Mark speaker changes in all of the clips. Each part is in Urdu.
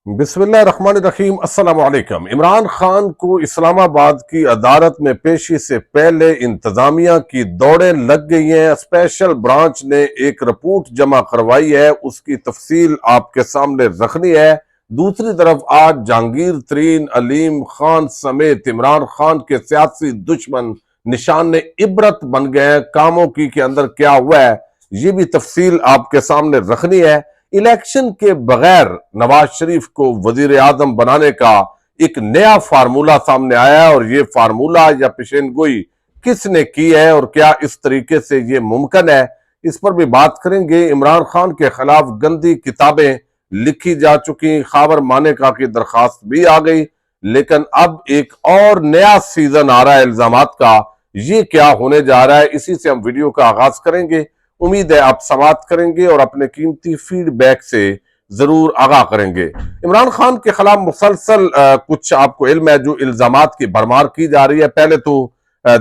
Speaker 1: بسم اللہ الرحمن الرحیم۔ السلام علیکم۔ عمران خان کو اسلام آباد کی عدالت میں پیشی سے پہلے انتظامیہ کی دوڑیں لگ گئی ہیں۔ اسپیشل برانچ نے ایک رپورٹ جمع کروائی ہے، اس کی تفصیل آپ کے سامنے رکھنی ہے۔ دوسری طرف آج جہانگیر ترین، علیم خان سمیت عمران خان کے سیاسی دشمن نشان عبرت بن گئے ہیں۔ کاموں کی کے اندر کیا ہوا ہے، یہ بھی تفصیل آپ کے سامنے رکھنی ہے۔ الیکشن کے بغیر نواز شریف کو وزیر اعظم بنانے کا ایک نیا فارمولہ سامنے آیا ہے، اور یہ فارمولہ یا پیشین گوئی کس نے کی ہے اور کیا اس طریقے سے یہ ممکن ہے، اس پر بھی بات کریں گے۔ عمران خان کے خلاف گندی کتابیں لکھی جا چکی، خاور مانیکا کی درخواست بھی آ گئی، لیکن اب ایک اور نیا سیزن آ رہا ہے الزامات کا۔ یہ کیا ہونے جا رہا ہے، اسی سے ہم ویڈیو کا آغاز کریں گے۔ امید ہے آپ سماعت کریں گے اور اپنے قیمتی فیڈ بیک سے ضرور آگاہ کریں گے۔ عمران خان کے خلاف مسلسل کچھ آپ کو علم ہے جو الزامات کی بھرمار کی جا رہی ہے۔ پہلے تو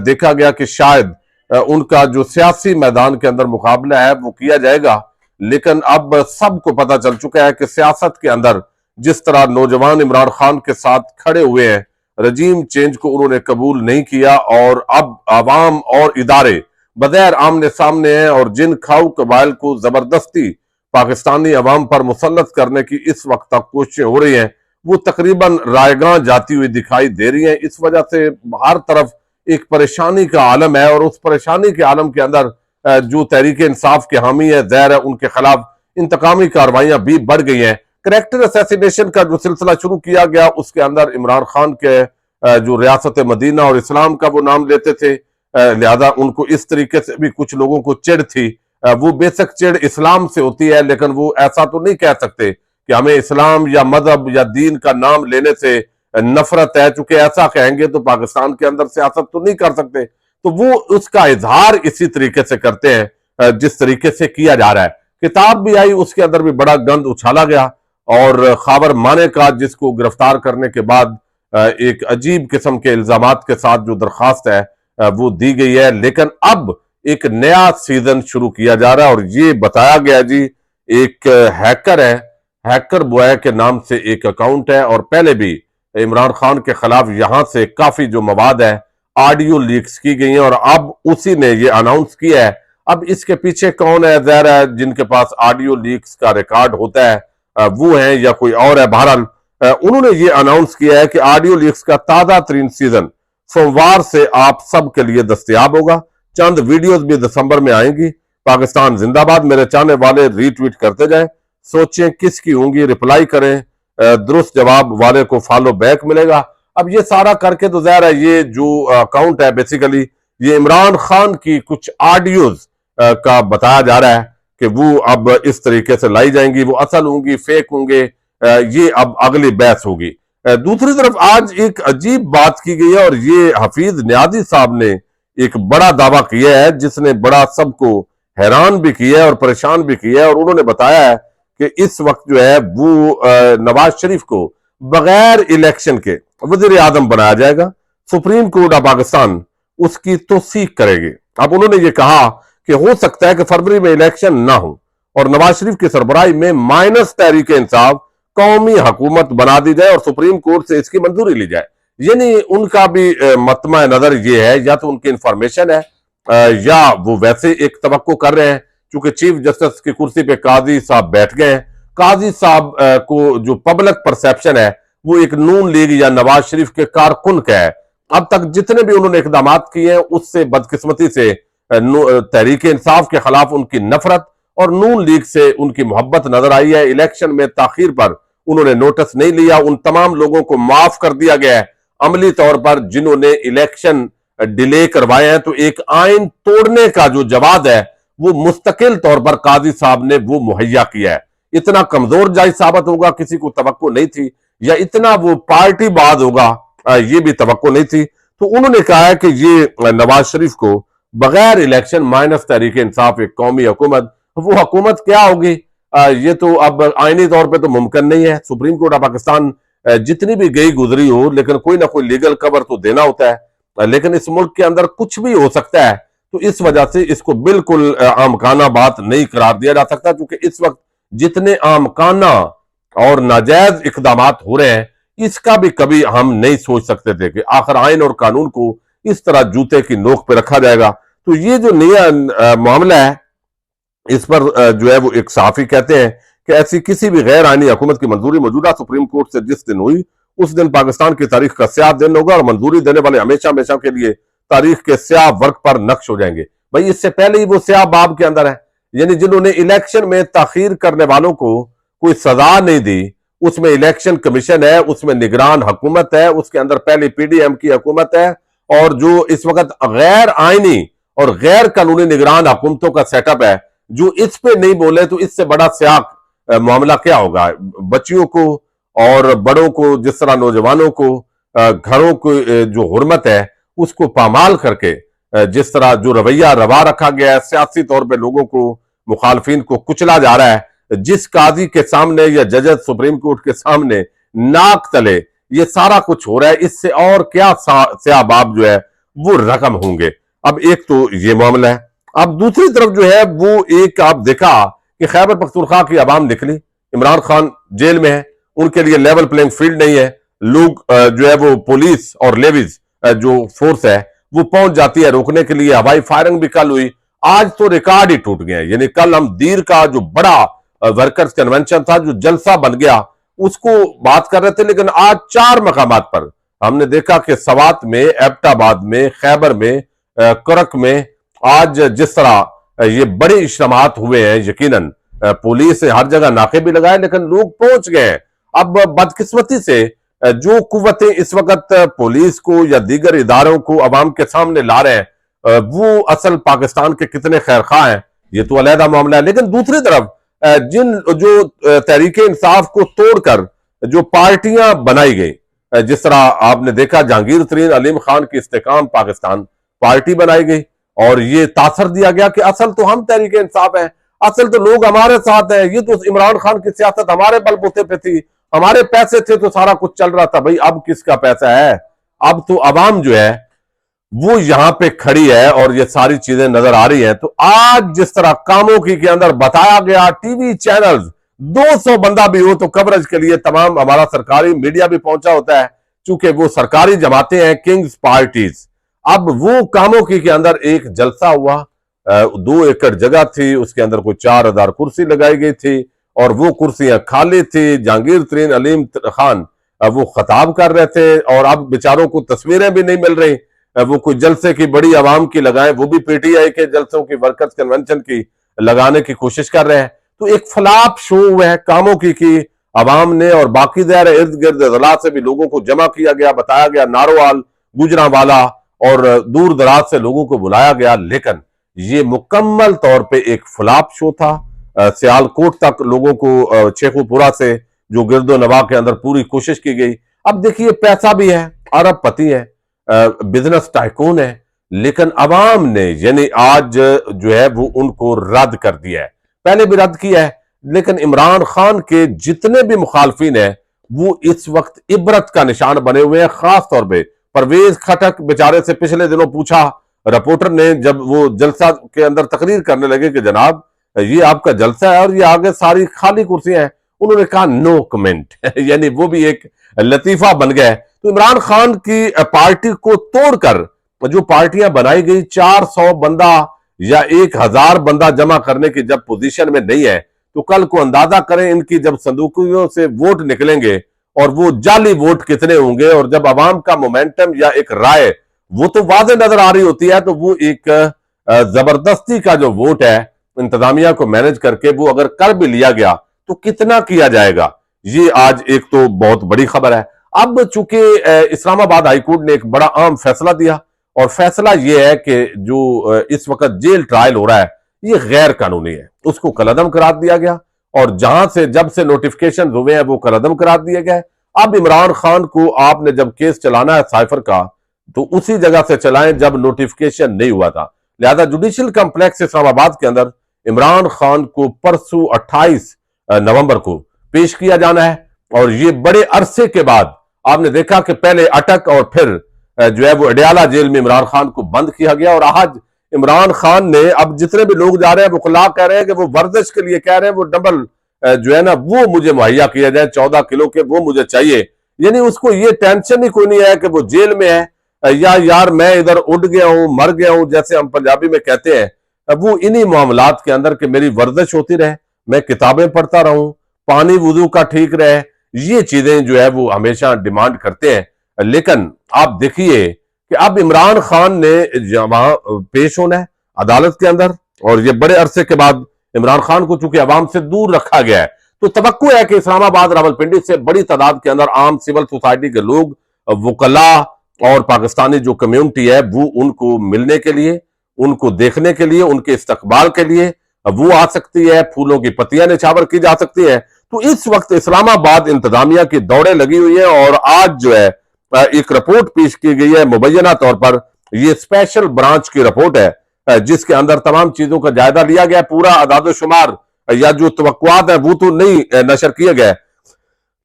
Speaker 1: دیکھا گیا کہ شاید ان کا جو سیاسی میدان کے اندر مقابلہ ہے وہ کیا جائے گا، لیکن اب سب کو پتہ چل چکا ہے کہ سیاست کے اندر جس طرح نوجوان عمران خان کے ساتھ کھڑے ہوئے ہیں، رجیم چینج کو انہوں نے قبول نہیں کیا، اور اب عوام اور ادارے بظاہر آمنے سامنے ہیں، اور جن کھاؤ قبائل کو زبردستی پاکستانی عوام پر مسلط کرنے کی اس وقت تک کوششیں ہو رہی ہیں، وہ تقریباً رائیگاں جاتی ہوئی دکھائی دے رہی ہیں۔ اس وجہ سے ہر طرف ایک پریشانی کا عالم ہے، اور اس پریشانی کے عالم کے اندر جو تحریک انصاف کے حامی ہے، ظاہر ہے ان کے خلاف انتقامی کارروائیاں بھی بڑھ گئی ہیں۔ کریکٹر اسیسینیشن کا جو سلسلہ شروع کیا گیا، اس کے اندر عمران خان کے جو ریاست مدینہ اور اسلام کا وہ نام لیتے تھے، لہذا ان کو اس طریقے سے بھی کچھ لوگوں کو چڑ تھی۔ وہ بیسک چڑ اسلام سے ہوتی ہے، لیکن وہ ایسا تو نہیں کہہ سکتے کہ ہمیں اسلام یا مذہب یا دین کا نام لینے سے نفرت ہے، چونکہ ایسا کہیں گے تو پاکستان کے اندر سیاست تو نہیں کر سکتے، تو وہ اس کا اظہار اسی طریقے سے کرتے ہیں جس طریقے سے کیا جا رہا ہے۔ کتاب بھی آئی، اس کے اندر بھی بڑا گند اچھالا گیا، اور خاور مانیکا جس کو گرفتار کرنے کے بعد ایک عجیب قسم کے الزامات کے ساتھ جو درخواست ہے وہ دی گئی ہے، لیکن اب ایک نیا سیزن شروع کیا جا رہا ہے، اور یہ بتایا گیا جی ایک ہیکر ہے، ہیکر بوائے کے نام سے ایک اکاؤنٹ ہے، اور پہلے بھی عمران خان کے خلاف یہاں سے کافی جو مواد ہے آڈیو لیکس کی گئی ہیں، اور اب اسی نے یہ اناؤنس کیا ہے۔ اب اس کے پیچھے کون ہے، ظاہر ہے جن کے پاس آڈیو لیکس کا ریکارڈ ہوتا ہے وہ ہیں یا کوئی اور ہے۔ بہرحال انہوں نے یہ اناؤنس کیا ہے کہ آڈیو لیکس کا تازہ ترین سیزن سوموار سے آپ سب کے لیے دستیاب ہوگا۔ چند ویڈیوز بھی دسمبر میں آئیں گی۔ پاکستان زندہ باد، میرے چاہنے والے ری ٹویٹ کرتے جائیں، سوچیں کس کی ہوں گی، ریپلائی کریں، درست جواب والے کو فالو بیک ملے گا۔ اب یہ سارا کر کے تو ظاہر ہے یہ جو اکاؤنٹ ہے بیسیکلی یہ عمران خان کی کچھ آڈیوز کا بتایا جا رہا ہے کہ وہ اب اس طریقے سے لائی جائیں گی، وہ اصل ہوں گی فیک ہوں گے، یہ اب اگلی بحث ہوگی۔ دوسری طرف آج ایک عجیب بات کی گئی ہے، اور یہ حفیظ نیازی صاحب نے ایک بڑا دعویٰ کیا ہے جس نے بڑا سب کو حیران بھی کیا ہے اور پریشان بھی کیا ہے، اور انہوں نے بتایا ہے کہ اس وقت جو ہے وہ نواز شریف کو بغیر الیکشن کے وزیر اعظم بنایا جائے گا۔ سپریم کورٹ آف پاکستان اس کی توثیق کرے گی۔ اب انہوں نے یہ کہا کہ ہو سکتا ہے کہ فروری میں الیکشن نہ ہو، اور نواز شریف کی سربراہی میں مائنس تحریک انصاف قومی حکومت بنا دی جائے، اور سپریم کورٹ سے اس کی منظوری لی جائے۔ یعنی ان کا بھی مطمع نظر یہ ہے، یا تو ان کی انفارمیشن ہے یا وہ ویسے ایک توقع کر رہے ہیں، چونکہ چیف جسٹس کی کرسی پہ قاضی صاحب بیٹھ گئے ہیں۔ قاضی صاحب کو جو پبلک پرسیپشن ہے وہ ایک نون لیگ یا نواز شریف کے کارکن کا ہے۔ اب تک جتنے بھی انہوں نے اقدامات کیے ہیں اس سے بدقسمتی سے تحریک انصاف کے خلاف ان کی نفرت اور نون لیگ سے ان کی محبت نظر آئی ہے۔ الیکشن میں تاخیر پر انہوں نے نوٹس نہیں لیا، ان تمام لوگوں کو معاف کر دیا گیا ہے عملی طور پر جنہوں نے الیکشن ڈیلے کروائے ہیں۔ تو ایک آئین توڑنے کا جو جواز ہے وہ مستقل طور پر قاضی صاحب نے وہ مہیا کیا ہے۔ اتنا کمزور جج ثابت ہوگا کسی کو توقع نہیں تھی، یا اتنا وہ پارٹی باز ہوگا یہ بھی توقع نہیں تھی۔ تو انہوں نے کہا ہے کہ یہ نواز شریف کو بغیر الیکشن مائنس تحریک انصاف ایک قومی حکومت، وہ حکومت کیا ہوگی یہ تو اب آئینی طور پہ تو ممکن نہیں ہے۔ سپریم کورٹ آف پاکستان جتنی بھی گئی گزری ہو، لیکن کوئی نہ کوئی لیگل کور تو دینا ہوتا ہے، لیکن اس ملک کے اندر کچھ بھی ہو سکتا ہے، تو اس وجہ سے اس کو بالکل آمکانہ بات نہیں قرار دیا جا سکتا، کیونکہ اس وقت جتنے آمکانہ اور ناجائز اقدامات ہو رہے ہیں، اس کا بھی کبھی ہم نہیں سوچ سکتے تھے کہ آخر آئین اور قانون کو اس طرح جوتے کی نوک پہ رکھا جائے گا۔ تو یہ جو نیا معاملہ ہے، اس پر جو ہے وہ ایک صحافی کہتے ہیں کہ ایسی کسی بھی غیر آئینی حکومت کی منظوری موجودہ سپریم کورٹ سے جس دن ہوئی اس دن پاکستان کی تاریخ کا سیاہ دن ہوگا، اور منظوری دینے والے ہمیشہ ہمیشہ کے لیے تاریخ کے سیاہ ورق پر نقش ہو جائیں گے۔ بھائی اس سے پہلے ہی وہ سیاہ باب کے اندر ہے، یعنی جنہوں نے الیکشن میں تاخیر کرنے والوں کو کوئی سزا نہیں دی، اس میں الیکشن کمیشن ہے، اس میں نگران حکومت ہے، اس کے اندر پہلی پی ڈی ایم کی حکومت ہے، اور جو اس وقت غیر آئینی اور غیر قانونی نگران حکومتوں کا سیٹ اپ ہے، جو اس پہ نہیں بولے تو اس سے بڑا سیاق معاملہ کیا ہوگا؟ بچیوں کو اور بڑوں کو، جس طرح نوجوانوں کو گھروں کو جو حرمت ہے اس کو پامال کر کے جس طرح جو رویہ روا رکھا گیا ہے، سیاسی طور پہ لوگوں کو، مخالفین کو کچلا جا رہا ہے، جس قاضی کے سامنے یا ججز سپریم کورٹ کے سامنے ناک تلے یہ سارا کچھ ہو رہا ہے، اس سے اور کیا سیاہ باب جو ہے وہ رقم ہوں گے۔ اب ایک تو یہ معاملہ ہے، اب دوسری طرف جو ہے وہ ایک آپ دیکھا کہ خیبر پختونخوا کی عوام نکلی، عمران خان جیل میں ہے، ان کے لیے لیول پلینگ فیلڈ نہیں ہے، لوگ جو ہے وہ پولیس اور لیویز جو فورس ہے وہ پہنچ جاتی ہے روکنے کے لیے، ہوائی فائرنگ بھی کل ہوئی، آج تو ریکارڈ ہی ٹوٹ گئے ہیں، یعنی کل ہم دیر کا جو بڑا ورکرز کنونشن تھا جو جلسہ بن گیا اس کو بات کر رہے تھے، لیکن آج 4 مقامات پر ہم نے دیکھا کہ سوات میں، ایبٹ آباد میں، خیبر میں، کرک میں آج جس طرح یہ بڑے اجتماعات ہوئے ہیں، یقیناً پولیس ہر جگہ ناکے بھی لگائے لیکن لوگ پہنچ گئے ہیں۔ اب بدقسمتی سے جو قوتیں اس وقت پولیس کو یا دیگر اداروں کو عوام کے سامنے لا رہے ہیں وہ اصل پاکستان کے کتنے خیرخواہ ہیں یہ تو علیحدہ معاملہ ہے، لیکن دوسری طرف جو تحریک انصاف کو توڑ کر جو پارٹیاں بنائی گئی، جس طرح آپ نے دیکھا جہانگیر ترین علیم خان کی استحکام پاکستان پارٹی بنائی گئی، اور یہ تاثر دیا گیا کہ اصل تو ہم تحریک انصاف ہیں، اصل تو لوگ ہمارے ساتھ ہیں، یہ تو عمران خان کی سیاست ہمارے بل بوتے پہ تھی، ہمارے پیسے تھے تو سارا کچھ چل رہا تھا۔ بھائی اب کس کا پیسہ ہے؟ اب تو عوام جو ہے وہ یہاں پہ کھڑی ہے اور یہ ساری چیزیں نظر آ رہی ہیں۔ تو آج جس طرح کاموں کی کے اندر بتایا گیا، ٹی وی چینلز 200 بندہ بھی ہو تو کوریج کے لیے تمام ہمارا سرکاری میڈیا بھی پہنچا ہوتا ہے، چونکہ وہ سرکاری جماعتیں ہیں، کنگز پارٹیز۔ اب وہ کاموں کی کے اندر ایک جلسہ ہوا، 2 ایکڑ جگہ تھی، اس کے اندر کوئی 4000 کرسی لگائی گئی تھی اور وہ کرسیاں خالی تھی۔ جہانگیر ترین علیم خان وہ خطاب کر رہے تھے اور اب بیچاروں کو تصویریں بھی نہیں مل رہی، وہ کوئی جلسے کی بڑی عوام کی لگائیں، وہ بھی پی ٹی آئی کے جلسوں کی، ورکرز کنونشن کی لگانے کی کوشش کر رہے ہیں۔ تو ایک فلاپ شو ہوا ہے کاموں کی عوام نے، اور باقی ظاہر ارد گرد اضلاع سے بھی لوگوں کو جمع کیا گیا، بتایا گیا ناروال، گوجرانوالا اور دور دراز سے لوگوں کو بلایا گیا، لیکن یہ مکمل طور پہ ایک فلاپ شو تھا۔ سیالکوٹ تک لوگوں کو، شیخو پورہ سے جو گرد و نواح کے اندر پوری کوشش کی گئی۔ اب دیکھیے پیسہ بھی ہے، ارب پتی ہے، بزنس ٹائکون ہے، لیکن عوام نے یعنی آج جو ہے وہ ان کو رد کر دیا ہے، پہلے بھی رد کیا ہے، لیکن عمران خان کے جتنے بھی مخالفین ہیں وہ اس وقت عبرت کا نشان بنے ہوئے ہیں۔ خاص طور پہ پرویز خٹک بیچارے سے پچھلے دنوں پوچھا رپورٹر نے، جب وہ جلسہ کے اندر تقریر کرنے لگے کہ جناب یہ آپ کا جلسہ ہے اور یہ آگے ساری خالی کرسیاں ہیں، انہوں نے کہا نو کمنٹ یعنی وہ بھی ایک لطیفہ بن گیا ہے۔ تو عمران خان کی پارٹی کو توڑ کر جو پارٹیاں بنائی گئی، 400 بندہ یا 1000 بندہ جمع کرنے کی جب پوزیشن میں نہیں ہے تو کل کو اندازہ کریں ان کی جب صندوقیوں سے ووٹ نکلیں گے اور وہ جعلی ووٹ کتنے ہوں گے، اور جب عوام کا مومنٹم یا ایک رائے وہ تو واضح نظر آ رہی ہوتی ہے، تو وہ ایک زبردستی کا جو ووٹ ہے انتظامیہ کو مینج کر کے وہ اگر کر بھی لیا گیا تو کتنا کیا جائے گا، یہ آج ایک تو بہت بڑی خبر ہے۔ اب چونکہ اسلام آباد ہائی کورٹ نے ایک بڑا اہم فیصلہ دیا، اور فیصلہ یہ ہے کہ جو اس وقت جیل ٹرائل ہو رہا ہے یہ غیر قانونی ہے، اس کو کالعدم قرار دیا گیا، اور جہاں سے جب سے نوٹیفکیشن ہوئے ہیں وہ کالعدم قرار دیے گئے۔ اب عمران خان کو آپ نے جب کیس چلانا ہے سائفر کا تو اسی جگہ سے چلائیں جب نوٹیفکیشن نہیں ہوا تھا، لہذا جوڈیشل کمپلیکس اسلام آباد کے اندر عمران خان کو پرسوں 28 نومبر کو پیش کیا جانا ہے، اور یہ بڑے عرصے کے بعد آپ نے دیکھا کہ پہلے اٹک اور پھر جو ہے وہ اڈیالہ جیل میں عمران خان کو بند کیا گیا، اور آج عمران خان نے اب جتنے بھی لوگ جا رہے ہیں وہ خلا کہہ رہے ہیں کہ وہ ورزش کے لیے کہہ رہے ہیں، وہ ڈبل جو ہے نا وہ مجھے مہیا کیا جائے، 14 کلو کے وہ مجھے چاہیے۔ یعنی اس کو یہ ٹینشن ہی کوئی نہیں ہے کہ وہ جیل میں ہے یا یار میں ادھر اٹھ گیا ہوں، مر گیا ہوں، جیسے ہم پنجابی میں کہتے ہیں۔ وہ انہی معاملات کے اندر کہ میری ورزش ہوتی رہے، میں کتابیں پڑھتا رہوں، پانی وضو کا ٹھیک رہے، یہ چیزیں جو ہے وہ ہمیشہ ڈیمانڈ کرتے ہیں۔ لیکن آپ دیکھیے کہ اب عمران خان نے وہاں پیش ہونا ہے عدالت کے اندر، اور یہ بڑے عرصے کے بعد عمران خان کو چونکہ عوام سے دور رکھا گیا ہے، تو توقع ہے کہ اسلام آباد راولپنڈی سے بڑی تعداد کے اندر عام سول سوسائٹی کے لوگ، وکلاء اور پاکستانی جو کمیونٹی ہے وہ ان کو ملنے کے لیے، ان کو دیکھنے کے لیے، ان کے استقبال کے لیے وہ آ سکتی ہے، پھولوں کی پتیاں نچھاور کی جا سکتی ہے۔ تو اس وقت اسلام آباد انتظامیہ کی دوڑیں لگی ہوئی ہیں، اور آج جو ہے ایک رپورٹ پیش کی گئی ہے مبینہ طور پر، یہ اسپیشل برانچ کی رپورٹ ہے جس کے اندر تمام چیزوں کا جائزہ لیا گیا۔ پورا اعداد و شمار یا جو توقعات ہیں وہ تو نہیں نشر کیے گئے،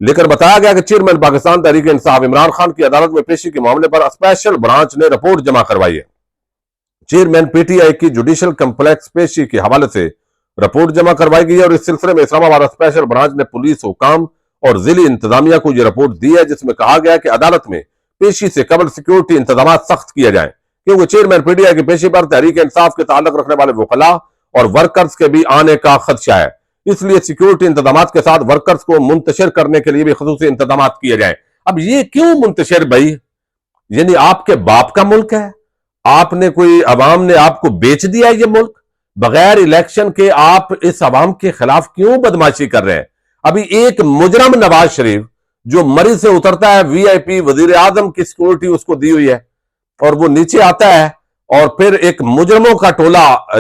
Speaker 1: لیکن بتایا گیا کہ چیئرمین پاکستان تحریک انصاف عمران خان کی عدالت میں پیشی کے معاملے پر اسپیشل برانچ نے رپورٹ جمع کروائی ہے۔ چیئرمین پی ٹی آئی کی جوڈیشل کمپلیکس پیشی کے حوالے سے رپورٹ جمع کروائی گئی ہے، اور اس سلسلے میں اسلام آباد اسپیشل برانچ نے پولیس حکام اور ضلعی انتظامیہ کو یہ رپورٹ دی ہے، جس میں کہا گیا کہ عدالت میں پیشی سے قبل سیکیورٹی انتظامات سخت کیے جائیں، کیونکہ چیئرمین پی ٹی آئی کی پیشی پر تحریک انصاف کے تعلق رکھنے والے وکلاء اور ورکرز کے بھی آنے کا خدشہ ہے۔ اس لیے سیکیورٹی انتظامات کے ساتھ ورکرز کو منتشر کرنے کے لیے بھی خصوصی انتظامات کیے جائیں۔ اب یہ کیوں منتشر بھائی؟ یعنی آپ کے باپ کا ملک ہے، آپ نے کوئی عوام نے آپ کو بیچ دیا یہ ملک، بغیر الیکشن کے آپ اس عوام کے خلاف کیوں بدماشی کر رہے ہیں؟ ابھی ایک مجرم نواز شریف جو مری سے اترتا ہے، وی آئی پی وزیر اعظم کی سیکیورٹی اس کو دی ہوئی ہے، اور وہ نیچے آتا ہے اور پھر ایک مجرموں کا ٹولہ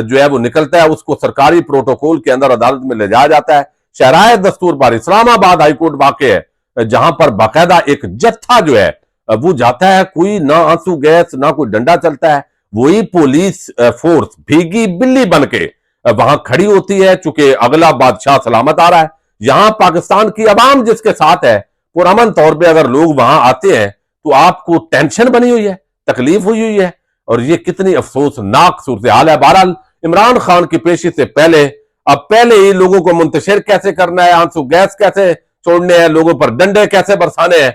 Speaker 1: جو ہے وہ نکلتا ہے، اس کو سرکاری پروٹوکول کے اندر عدالت میں لے جایا جاتا ہے۔ شرائع دستور پر اسلام آباد ہائی کورٹ واقع ہے، جہاں پر باقاعدہ ایک جتھا جو ہے وہ جاتا ہے، کوئی نہ آنسو گیس نہ کوئی ڈنڈا چلتا ہے، وہی پولیس فورس بھیگی بلی بن کے وہاں کھڑی ہوتی ہے، چونکہ اگلا بادشاہ سلامت آ رہا ہے۔ یہاں پاکستان کی عوام جس کے ساتھ ہے، پرامن طور پہ اگر لوگ وہاں آتے ہیں تو آپ کو ٹینشن بنی ہوئی ہے، تکلیف ہوئی ہے، اور یہ کتنی افسوسناک صورتحال ہے۔ بہرحال عمران خان کی پیشی سے پہلے اب پہلے ہی لوگوں کو منتشر کیسے کرنا ہے، آنسو گیس کیسے چھوڑنے ہیں، لوگوں پر ڈنڈے کیسے برسانے ہیں،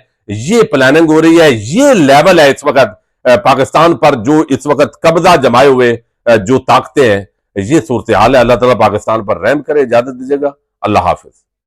Speaker 1: یہ پلاننگ ہو رہی ہے۔ یہ لیول ہے اس وقت پاکستان پر جو اس وقت قبضہ جمائے ہوئے جو طاقتیں ہیں، یہ صورتحال ہے۔ اللہ تعالیٰ پاکستان پر رحم کرے۔ اجازت دیجیے گا، اللہ حافظ۔